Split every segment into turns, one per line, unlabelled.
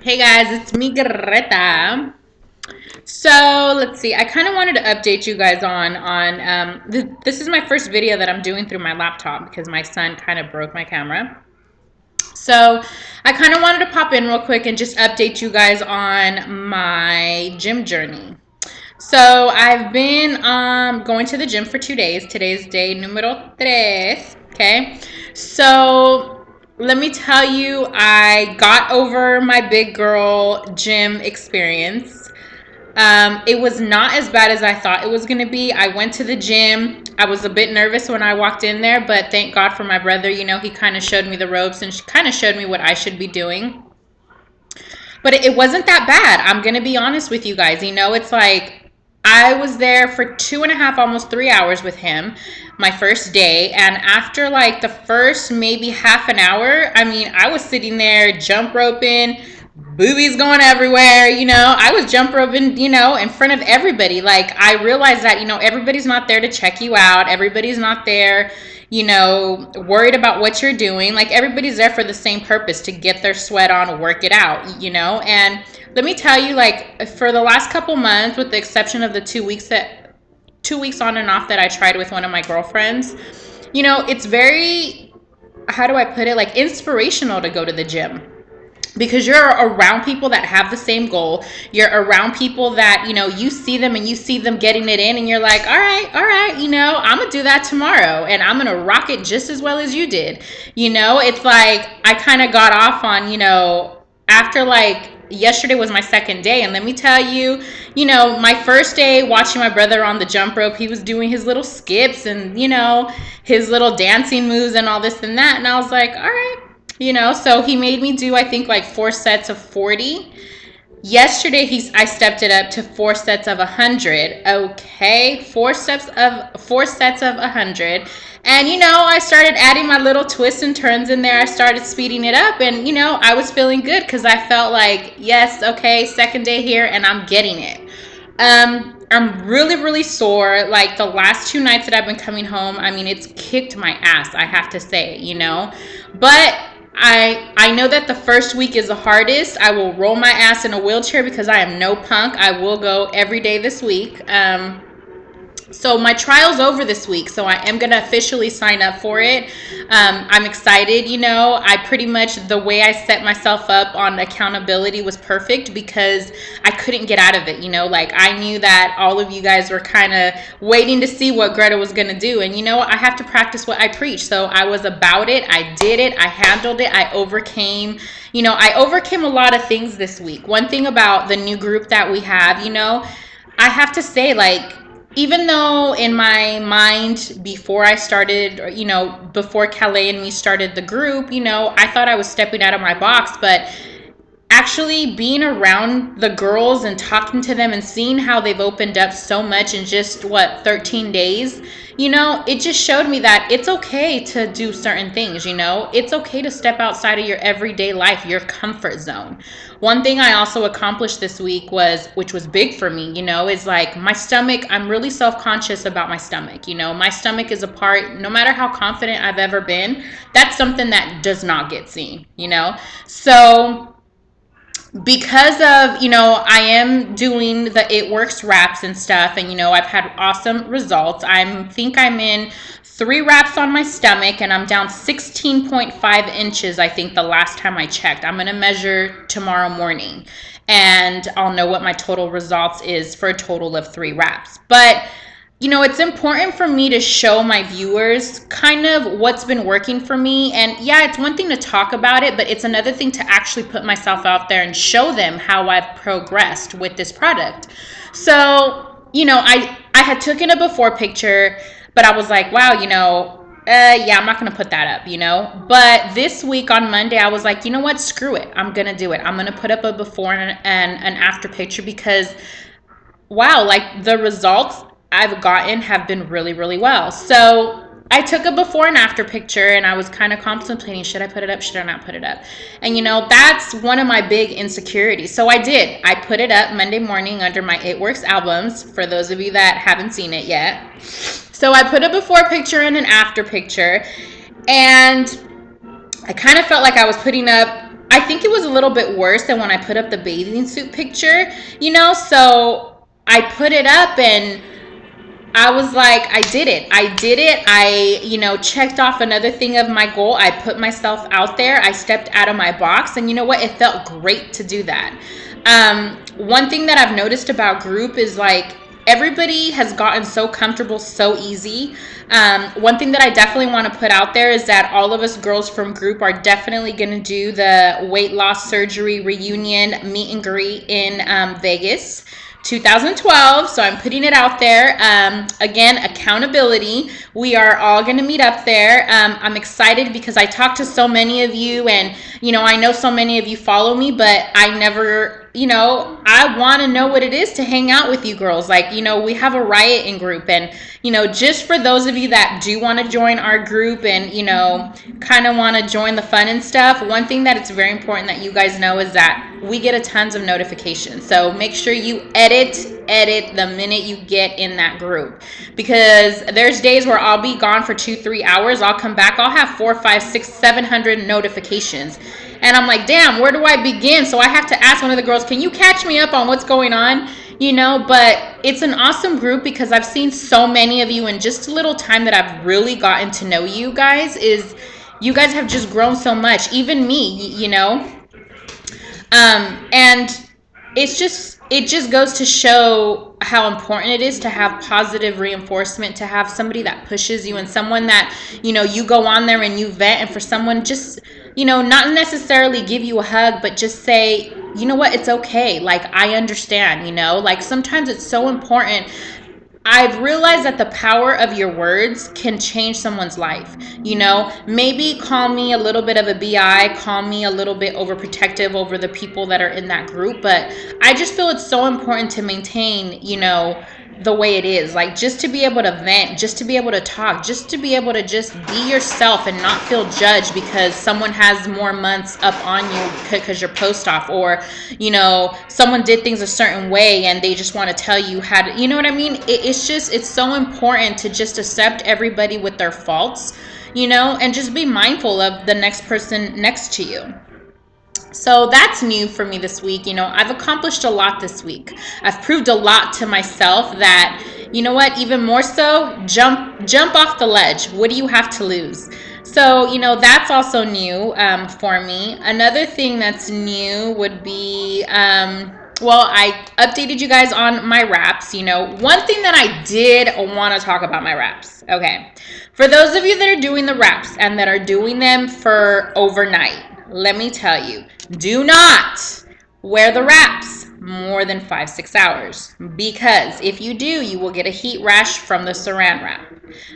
Hey guys, it's me, Greta. So let's see. I kind of wanted to update you guys on this is my first video that I'm doing through my laptop because my son kind of broke my camera. So I kind of wanted to pop in real quick and just update you guys on my gym journey. So I've been going to the gym for 2 days. Today's day numero tres. Okay. So let me tell you, I got over my big girl gym experience. It was not as bad as I thought it was going to be. I went to the gym. I was a bit nervous when I walked in there, but thank God for my brother. You know, he kind of showed me the ropes and kind of showed me what I should be doing. But it wasn't that bad. I'm going to be honest with you guys. You know, it's like I was there for 2.5, almost 3 hours with him my first day. And after like the first maybe half an hour, I mean, I was sitting there jump roping, boobies going everywhere. You know, I was jump roping, you know, in front of everybody. Like, I realized that, you know, everybody's not there to check you out. Everybody's not there, you know, worried about what you're doing. Like, everybody's there for the same purpose, to get their sweat on, work it out, you know. And let me tell you, like, for the last couple months, with the exception of the 2 weeks on and off that I tried with one of my girlfriends, you know, it's very, how do I put it, like, inspirational to go to the gym, because you're around people that have the same goal. You're around people that, you know, you see them and you see them getting it in, and you're like, all right, you know, I'm gonna do that tomorrow and I'm gonna rock it just as well as you did. You know, it's like I kind of got off on, you know, after like yesterday was my second day, and let me tell you, you know, my first day watching my brother on the jump rope, he was doing his little skips and, you know, his little dancing moves and all this and that, and I was like, all right, you know. So he made me do, I think, like 4 sets of 40. Yesterday I stepped it up to 4 sets of 100. Okay, 4 sets of 100. And you know, I started adding my little twists and turns in there. I started speeding it up, and you know, I was feeling good because I felt like, yes, okay, second day here and I'm getting it. I'm really sore. Like, the last 2 nights that I've been coming home, I mean, it's kicked my ass, I have to say, you know. But I know that the first week is the hardest. I will roll my ass in a wheelchair because I am no punk. I will go every day this week. So my trial's over this week, so I am going to officially sign up for it. I'm excited. You know, I pretty much, the way I set myself up on accountability was perfect because I couldn't get out of it. You know, like, I knew that all of you guys were kind of waiting to see what Greta was going to do, and you know, I have to practice what I preach. So I was about it. I did it. I handled it. I overcame a lot of things this week. One thing about the new group that we have, you know, I have to say, like, even though in my mind before I started, or, you know, before Calais and me started the group, you know, I thought I was stepping out of my box, but actually being around the girls and talking to them and seeing how they've opened up so much in just 13 days, you know, it just showed me that it's okay to do certain things. You know, it's okay to step outside of your everyday life, your comfort zone. One thing I also accomplished this week was, which was big for me, you know, is like my stomach. I'm really self-conscious about my stomach. You know, my stomach is a part, no matter how confident I've ever been, that's something that does not get seen, you know. So because of, you know, I am doing the ITWORKS wraps and stuff, and you know, I've had awesome results. I'm in 3 wraps on my stomach, and I'm down 16.5 inches, I think, the last time I checked. I'm going to measure tomorrow morning and I'll know what my total results is for a total of 3 wraps. But you know, it's important for me to show my viewers kind of what's been working for me. And yeah, it's one thing to talk about it, but it's another thing to actually put myself out there and show them how I've progressed with this product. So, you know, I had taken a before picture, but I was like, wow, you know, yeah, I'm not going to put that up, you know. But this week on Monday, I was like, you know what, screw it. I'm going to do it. I'm going to put up a before and an after picture because, wow, like, the results I've gotten have been really well. So I took a before and after picture, and I was kind of contemplating, should I put it up, should I not put it up? And you know, that's one of my big insecurities. So I did. I put it up Monday morning under my ITWORKS albums, for those of you that haven't seen it yet. So I put a before picture and an after picture, and I kind of felt like I was putting up I think it was a little bit worse than when I put up the bathing suit picture, you know? So I put it up and I was like, I did it. I did it. I, checked off another thing of my goal. I put myself out there. I stepped out of my box. And you know what? It felt great to do that. One thing that I've noticed about group is like, everybody has gotten so comfortable so easy. One thing that I definitely want to put out there is that all of us girls from group are definitely going to do the weight loss surgery reunion meet and greet in Vegas 2012. So I'm putting it out there. Again, accountability. We are all going to meet up there. I'm excited because I talked to so many of you, and I know so many of you follow me, but I never, I want to know what it is to hang out with you girls. Like, we have a riot in group, and just for those of you that do want to join our group and kind of want to join the fun and stuff, one thing that it's very important that you guys know is that we get a tons of notifications. So make sure you edit the minute you get in that group, because there's days where I'll be gone for 2-3 hours. I'll come back, I'll have 4, 5, 6, 700 notifications, and I'm like, damn, where do I begin? So I have to ask one of the girls, can you catch me up on what's going on? But it's an awesome group because I've seen so many of you in just a little time that I've really gotten to know you guys. Is you guys have just grown so much, even me, and it just goes to show how important it is to have positive reinforcement, to have somebody that pushes you, and someone that you go on there and you vent, and for someone just not necessarily give you a hug, but just say, you know what, it's okay, like, I understand. Like, sometimes it's so important. I've realized that the power of your words can change someone's life. Maybe call me a little bit of a BI, call me a little bit overprotective over the people that are in that group, but I just feel it's so important to maintain, the way it is, like, just to be able to vent, just to be able to talk, just to be able to just be yourself and not feel judged because someone has more months up on you because you're post off, or someone did things a certain way and they just want to tell you how to, you know what I mean? It's so important to just accept everybody with their faults, and just be mindful of the next person next to you. So that's new for me this week. I've accomplished a lot this week. I've proved a lot to myself that, what, even more so, jump off the ledge. What do you have to lose? So, that's also new for me. Another thing that's new would be, well, I updated you guys on my wraps. One thing that I did want to talk about my wraps. Okay. For those of you that are doing the wraps and that are doing them for overnight, let me tell you, do not wear the wraps more than 5-6 hours, because if you do, you will get a heat rash from the saran wrap.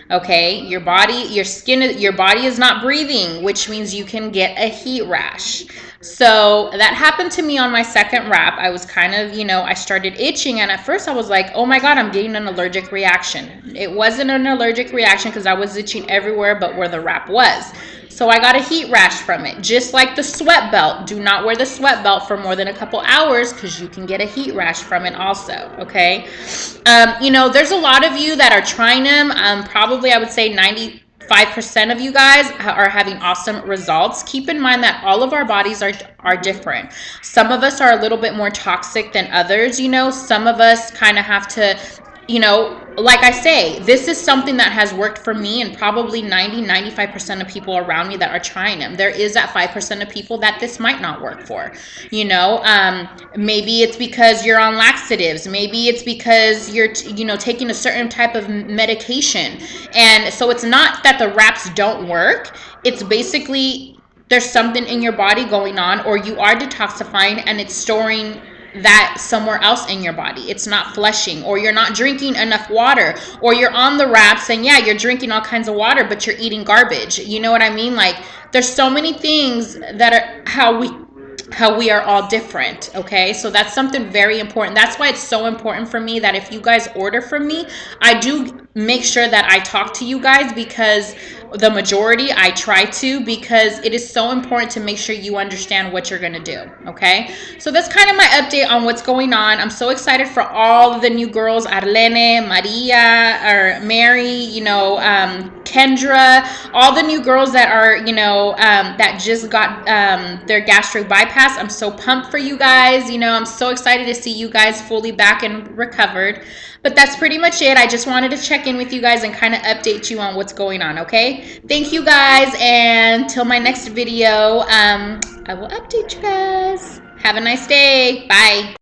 Okay, your body is not breathing, which means you can get a heat rash. So that happened to me on my second wrap. I was kind of, I started itching, and at first I was like, oh my God, I'm getting an allergic reaction. It wasn't an allergic reaction because I was itching everywhere but where the wrap was. So I got a heat rash from it, just like the sweat belt. Do not wear the sweat belt for more than a couple hours because you can get a heat rash from it also, okay? There's a lot of you that are trying them. Probably I would say 95% of you guys are having awesome results. Keep in mind that all of our bodies are different. Some of us are a little bit more toxic than others. Some of us kind of have to, like I say, this is something that has worked for me and probably 95% of people around me that are trying them. There is that 5% of people that this might not work for. Maybe it's because you're on laxatives. Maybe it's because you're, taking a certain type of medication. And so it's not that the wraps don't work. It's basically there's something in your body going on, or you are detoxifying and it's storing that somewhere else in your body. It's not flushing, or you're not drinking enough water, or you're on the wraps and you're drinking all kinds of water but you're eating garbage. You know what I mean? Like, there's so many things that are how we are all different. Okay, so that's something very important. That's why it's so important for me that if you guys order from me, I do make sure that I talk to you guys, because the majority. I try to, because it is so important to make sure you understand what you're going to do. Okay, so that's kind of my update on what's going on. I'm so excited for all of the new girls, Arlene, Maria, or Mary, you know, Kendra, all the new girls that are, you know, that just got their gastric bypass. I'm so pumped for you guys. You know, I'm so excited to see you guys fully back and recovered. But that's pretty much it. I just wanted to check in with you guys and kind of update you on what's going on, okay? Thank you guys, and till my next video, I will update you guys. Have a nice day. Bye.